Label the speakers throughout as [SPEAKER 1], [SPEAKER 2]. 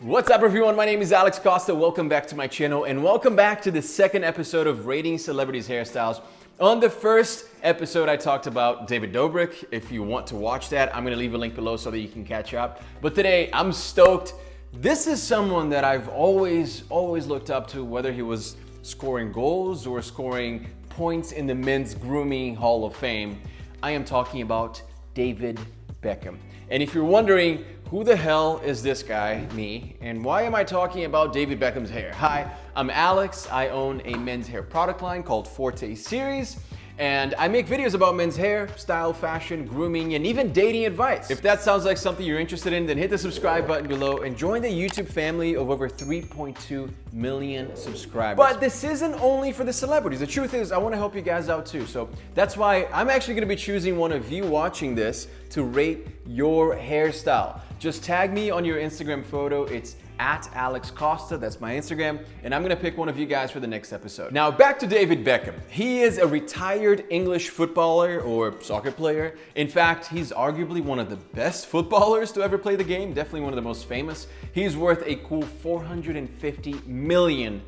[SPEAKER 1] What's up everyone, my name is Alex Costa. Welcome back to my channel and welcome back to the second episode of Rating Celebrities' Hairstyles. On the first episode I talked about David Dobrik. If you want to watch that, I'm gonna leave a link below so that you can catch up. But today I'm stoked. This is someone that I've always looked up to, whether he was scoring goals or scoring points in the Men's Grooming Hall of Fame. I am talking about David Beckham. And if you're wondering, who the hell is this guy, me, and why am I talking about David Beckham's hair? Hi, I'm Alex. I own a men's hair product line called Forte Series, and I make videos about men's hair, style, fashion, grooming, and even dating advice. If that sounds like something you're interested in, then hit the subscribe button below and join the YouTube family of over 3.2 million subscribers. But this isn't only for the celebrities. The truth is, I want to help you guys out too. So that's why I'm actually going to be choosing one of you watching this to rate your hairstyle. Just tag me on your Instagram photo. It's at Alex Costa, that's my Instagram, and I'm gonna pick one of you guys for the next episode. Now back to David Beckham. He is a retired English footballer or soccer player. In fact, he's arguably one of the best footballers to ever play the game, definitely one of the most famous. He's worth a cool $450 million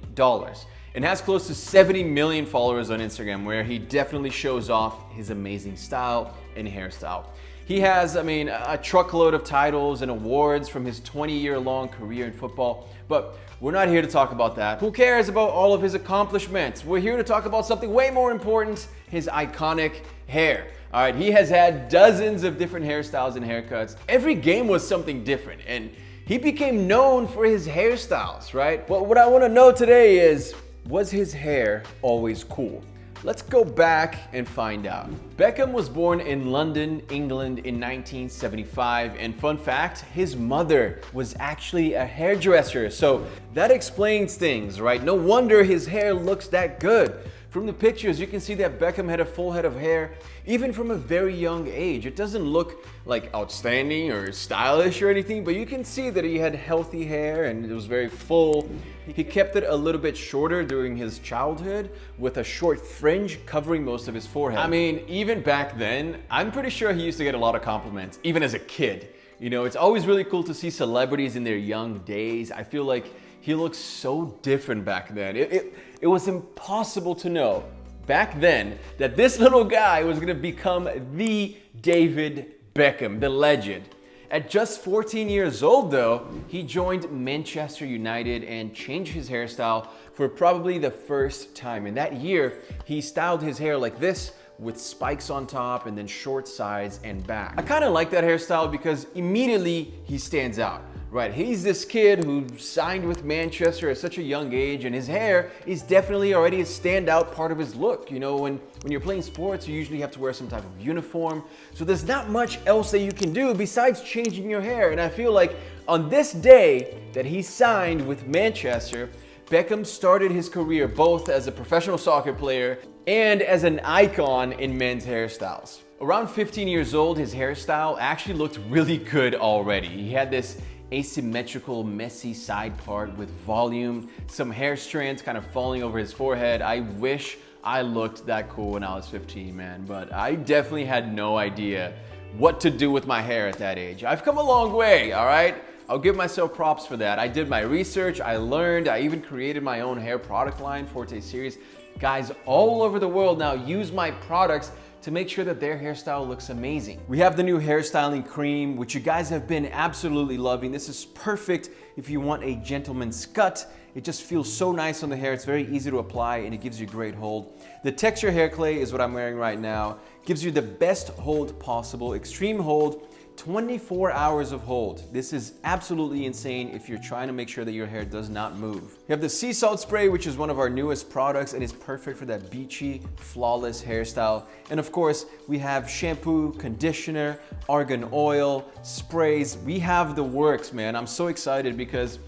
[SPEAKER 1] and has close to 70 million followers on Instagram, where he definitely shows off his amazing style and hairstyle. He has, a truckload of titles and awards from his 20-year-long career in football, but we're not here to talk about that. Who cares about all of his accomplishments? We're here to talk about something way more important, his iconic hair. All right, he has had dozens of different hairstyles and haircuts. Every game was something different, and he became known for his hairstyles, right? But what I want to know today is, was his hair always cool? Let's go back and find out. Beckham was born in London, England in 1975, and fun fact, his mother was actually a hairdresser, so that explains things, right? No wonder his hair looks that good. From the pictures, you can see that Beckham had a full head of hair, even from a very young age. It doesn't look like outstanding or stylish or anything, but you can see that he had healthy hair and it was very full. He kept it a little bit shorter during his childhood with a short fringe covering most of his forehead. Even back then, I'm pretty sure he used to get a lot of compliments, even as a kid. You know, it's always really cool to see celebrities in their young days. I feel like he looks so different back then. It was impossible to know back then that this little guy was gonna become the David Beckham, the legend. At just 14 years old though, he joined Manchester United and changed his hairstyle for probably the first time. In that year, he styled his hair like this, with spikes on top and then short sides and back. I kind of like that hairstyle because immediately he stands out, right? He's this kid who signed with Manchester at such a young age, and his hair is definitely already a standout part of his look. You know, when you're playing sports, you usually have to wear some type of uniform. So there's not much else that you can do besides changing your hair. And I feel like on this day that he signed with Manchester, Beckham started his career both as a professional soccer player and as an icon in men's hairstyles. Around 15 years old, his hairstyle actually looked really good already. He had this asymmetrical, messy side part with volume, some hair strands kind of falling over his forehead. I wish I looked that cool when I was 15, man, but I definitely had no idea what to do with my hair at that age. I've come a long way, all right? I'll give myself props for that. I did my research, I learned, I even created my own hair product line, Forte Series. Guys all over the world now use my products to make sure that their hairstyle looks amazing. We have the new hairstyling cream, which you guys have been absolutely loving. This is perfect if you want a gentleman's cut. It just feels so nice on the hair. It's very easy to apply and it gives you great hold. The texture hair clay is what I'm wearing right now. Gives you the best hold possible, extreme hold, 24 hours of hold. This is absolutely insane if you're trying to make sure that your hair does not move. We have the sea salt spray, which is one of our newest products and is perfect for that beachy, flawless hairstyle. And of course, we have shampoo, conditioner, argan oil, sprays. We have the works, man. I'm so excited because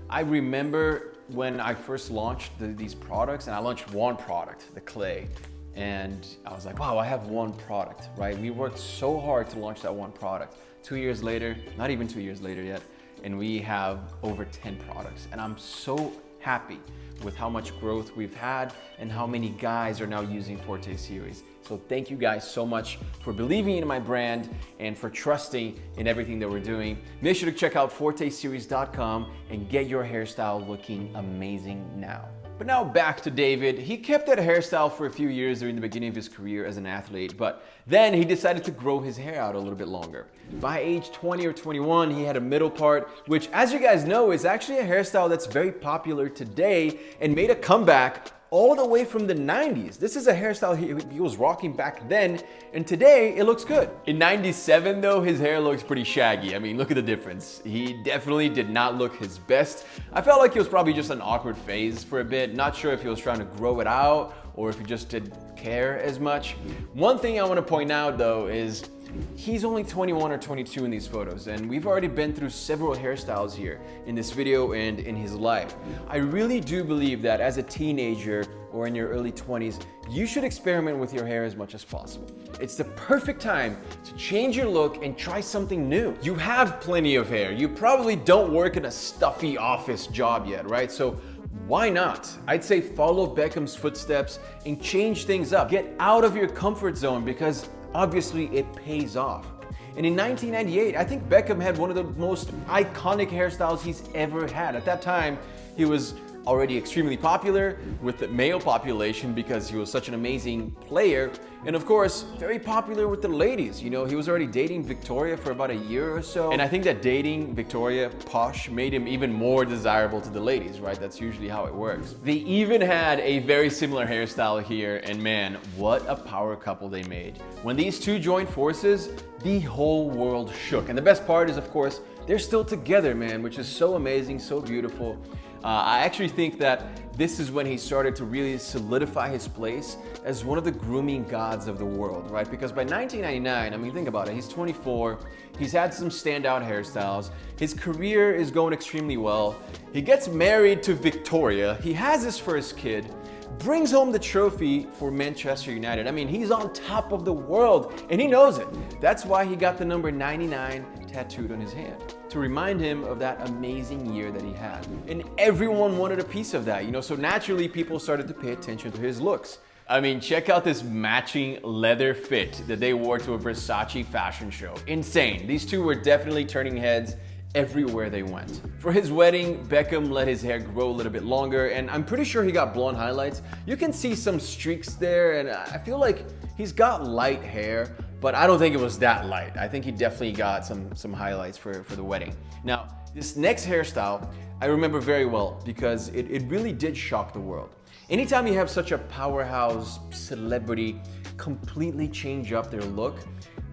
[SPEAKER 1] I remember when I first launched these products, and I launched one product, the clay. And I was like, wow, I have one product, right? We worked so hard to launch that one product. 2 years later, not even 2 years later yet, and we have over 10 products. And I'm so happy with how much growth we've had and how many guys are now using Forte series. So thank you guys so much for believing in my brand and for trusting in everything that we're doing. Make sure to check out forteseries.com and get your hairstyle looking amazing now. But now back to David. He kept that hairstyle for a few years during the beginning of his career as an athlete, but then he decided to grow his hair out a little bit longer. By age 20 or 21, he had a middle part, which, as you guys know, is actually a hairstyle that's very popular today and made a comeback all the way from the 90s. This is a hairstyle he was rocking back then, and today it looks good. In 97 though, his hair looks pretty shaggy. I mean, look at the difference. He definitely did not look his best. I felt like it was probably just an awkward phase for a bit. Not sure if he was trying to grow it out or if he just didn't care as much. One thing I want to point out though is he's only 21 or 22 in these photos, and we've already been through several hairstyles here in this video and in his life. I really do believe that as a teenager or in your early 20s, you should experiment with your hair as much as possible. It's the perfect time to change your look and try something new. You have plenty of hair. You probably don't work in a stuffy office job yet, right? So why not? I'd say follow Beckham's footsteps and change things up. Get out of your comfort zone because obviously it pays off. And in 1998, I think Beckham had one of the most iconic hairstyles he's ever had. At that time, he was already extremely popular with the male population because he was such an amazing player, and of course, very popular with the ladies. You know, he was already dating Victoria for about a year or so, and I think that dating Victoria Posh made him even more desirable to the ladies, right? That's usually how it works. They even had a very similar hairstyle here, and man, what a power couple they made. When these two joined forces, the whole world shook. And the best part is, of course, they're still together, man, which is so amazing, so beautiful. I actually think that this is when he started to really solidify his place as one of the grooming gods of the world, right? Because by 1999, I mean, think about it, he's 24, he's had some standout hairstyles, his career is going extremely well, he gets married to Victoria, he has his first kid, brings home the trophy for Manchester United. I mean, he's on top of the world, and he knows it. That's why he got the number 99 tattooed on his hand, to remind him of that amazing year that he had. And everyone wanted a piece of that, you know, so naturally people started to pay attention to his looks. I mean, check out this matching leather fit that they wore to a Versace fashion show. Insane. These two were definitely turning heads everywhere they went. For his wedding, Beckham let his hair grow a little bit longer, and I'm pretty sure he got blonde highlights. You can see some streaks there, and I feel like he's got light hair, but I don't think it was that light. I think he definitely got some highlights for the wedding. Now, this next hairstyle, I remember very well because it really did shock the world. Anytime you have such a powerhouse celebrity completely change up their look,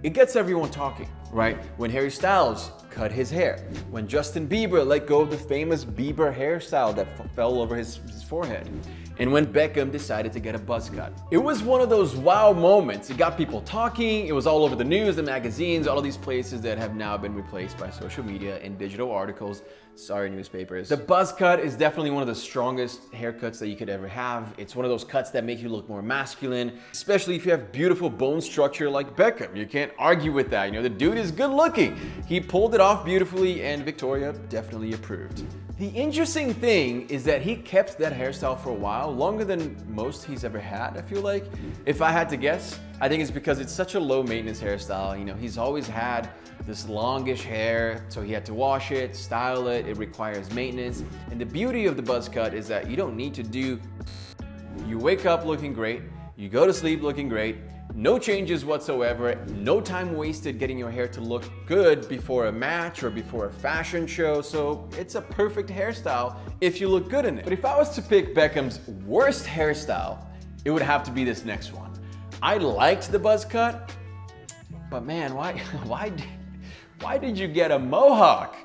[SPEAKER 1] it gets everyone talking, right? When Hairstyles cut his hair, when Justin Bieber let go of the famous Bieber hairstyle that fell over his forehead, and when Beckham decided to get a buzz cut. It was one of those wow moments. It got people talking, it was all over the news, the magazines, all of these places that have now been replaced by social media and digital articles. Sorry, newspapers. The buzz cut is definitely one of the strongest haircuts that you could ever have. It's one of those cuts that make you look more masculine, especially if you have beautiful bone structure like Beckham. You can't argue with that. You know, the dude is good looking. He pulled it off beautifully, and Victoria definitely approved. The interesting thing is that he kept that hairstyle for a while, longer than most he's ever had, I feel like. If I had to guess, I think it's because it's such a low maintenance hairstyle. You know, he's always had this longish hair, so he had to wash it, style it, it requires maintenance. And the beauty of the buzz cut is that you don't need to do, you wake up looking great, you go to sleep looking great, no changes whatsoever, no time wasted getting your hair to look good before a match or before a fashion show, so it's a perfect hairstyle if you look good in it. But if I was to pick Beckham's worst hairstyle, it would have to be this next one. I liked the buzz cut, but man, why did you get a mohawk?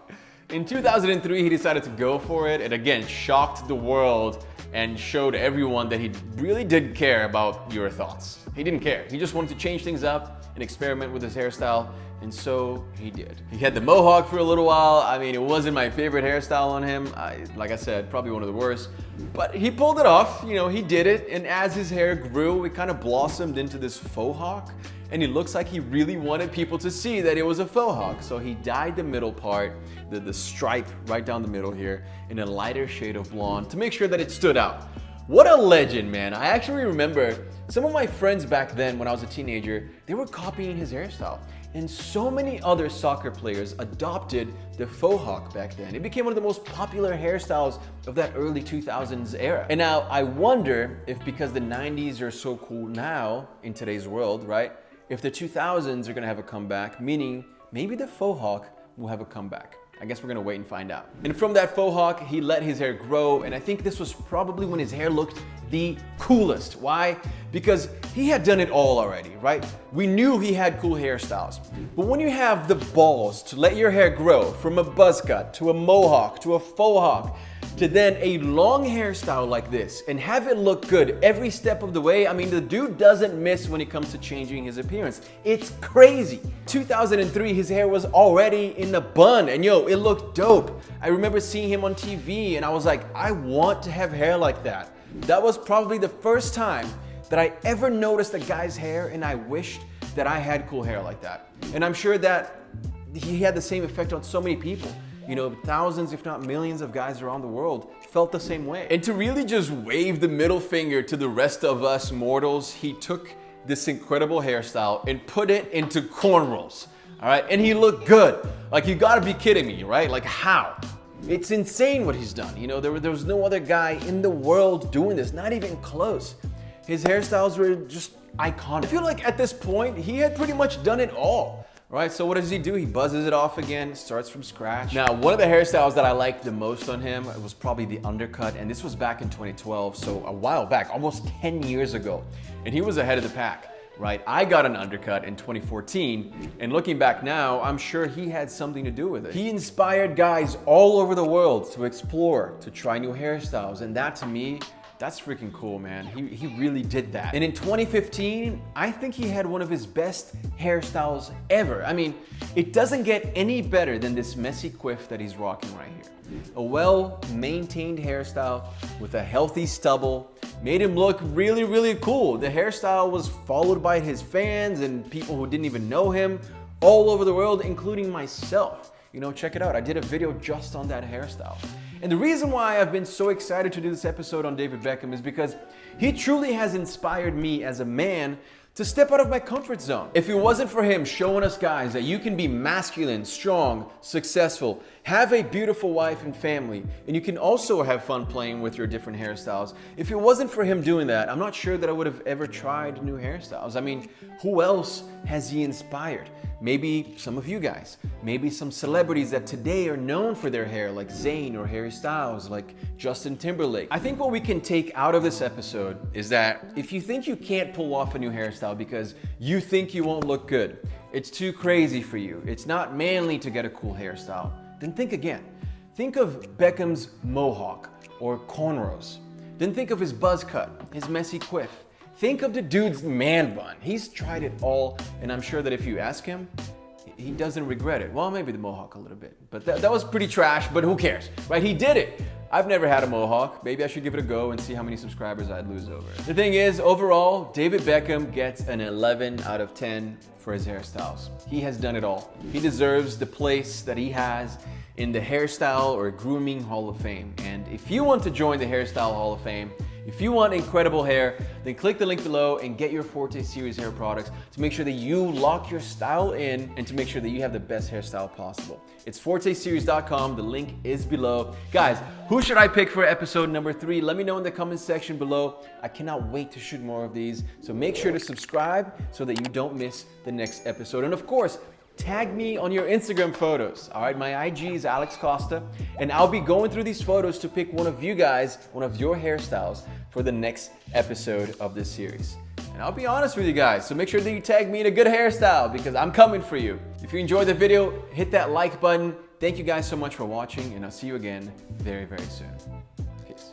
[SPEAKER 1] In 2003, he decided to go for it, and again, shocked the world and showed everyone that he really didn't care about your thoughts. He didn't care. He just wanted to change things up and experiment with his hairstyle, and so he did. He had the mohawk for a little while. I mean, it wasn't my favorite hairstyle on him. Like I said, probably one of the worst, but he pulled it off. You know, he did it, and as his hair grew, it kind of blossomed into this faux hawk. and it looks like he really wanted people to see that it was a faux hawk. So he dyed the middle part, the stripe right down the middle here, in a lighter shade of blonde to make sure that it stood out. What a legend, man. I actually remember some of my friends back then when I was a teenager, they were copying his hairstyle. And so many other soccer players adopted the faux hawk back then. It became one of the most popular hairstyles of that early 2000s era. And now I wonder if because the 90s are so cool now in today's world, right? If the 2000s are gonna have a comeback, meaning maybe the faux hawk will have a comeback. I guess we're gonna wait and find out. And from that faux hawk, he let his hair grow, and I think this was probably when his hair looked the coolest. Why? Because he had done it all already, right? We knew he had cool hairstyles. But when you have the balls to let your hair grow from a buzz cut to a mohawk to a faux hawk to then a long hairstyle like this and have it look good every step of the way, I mean, the dude doesn't miss when it comes to changing his appearance. It's crazy. 2003, his hair was already in a bun, and yo, it looked dope. I remember seeing him on TV and I was like, I want to have hair like that. That was probably the first time that I ever noticed a guy's hair and I wished that I had cool hair like that. And I'm sure that he had the same effect on so many people. You know, thousands, if not millions of guys around the world felt the same way. And to really just wave the middle finger to the rest of us mortals, he took this incredible hairstyle and put it into cornrows, all right? And he looked good. Like, you gotta be kidding me, right? Like, how? It's insane what he's done. You know, there was no other guy in the world doing this, not even close. His hairstyles were just iconic. I feel like at this point, he had pretty much done it all. Right, so what does he do? He buzzes it off again, starts from scratch. Now, one of the hairstyles that I liked the most on him was probably the undercut, and this was back in 2012, so a while back, almost 10 years ago. And he was ahead of the pack, right? I got an undercut in 2014, and looking back now, I'm sure he had something to do with it. He inspired guys all over the world to explore, to try new hairstyles, and that to me, that's freaking cool, man. He really did that. And in 2015, I think he had one of his best hairstyles ever. I mean, it doesn't get any better than this messy quiff that he's rocking right here. A well-maintained hairstyle with a healthy stubble made him look really, really cool. The hairstyle was followed by his fans and people who didn't even know him all over the world, including myself. You know, check it out. I did a video just on that hairstyle. And the reason why I've been so excited to do this episode on David Beckham is because he truly has inspired me as a man to step out of my comfort zone. If it wasn't for him showing us guys that you can be masculine, strong, successful, have a beautiful wife and family, and you can also have fun playing with your different hairstyles. If it wasn't for him doing that, I'm not sure that I would have ever tried new hairstyles. I mean, who else has he inspired? Maybe some of you guys, maybe some celebrities that today are known for their hair, like Zayn or Hairstyles, like Justin Timberlake. I think what we can take out of this episode is that if you think you can't pull off a new hairstyle because you think you won't look good, it's too crazy for you, it's not manly to get a cool hairstyle, then think again. Think of Beckham's mohawk or cornrows. Then think of his buzz cut, his messy quiff. Think of the dude's man bun. He's tried it all, and I'm sure that if you ask him, he doesn't regret it. Well, maybe the mohawk a little bit, but that was pretty trash, but who cares, right? He did it. I've never had a mohawk. Maybe I should give it a go and see how many subscribers I'd lose over it. The thing is, overall, David Beckham gets an 11 out of 10 for his hairstyles. He has done it all. He deserves the place that he has in the Hairstyle or Grooming Hall of Fame. And if you want to join the Hairstyle Hall of Fame, if you want incredible hair, then click the link below and get your Forte Series hair products to make sure that you lock your style in and to make sure that you have the best hairstyle possible. It's forteseries.com. The link is below. Guys, who should I pick for episode number 3? Let me know in the comment section below. I cannot wait to shoot more of these. So make sure to subscribe so that you don't miss the next episode. And of course, tag me on your Instagram photos. All right, my IG is Alex Costa, and I'll be going through these photos to pick one of you guys, one of your hairstyles for the next episode of this series. And I'll be honest with you guys, so make sure that you tag me in a good hairstyle because I'm coming for you. If you enjoyed the video, hit that like button. Thank you guys so much for watching, and I'll see you again very, very soon. Peace.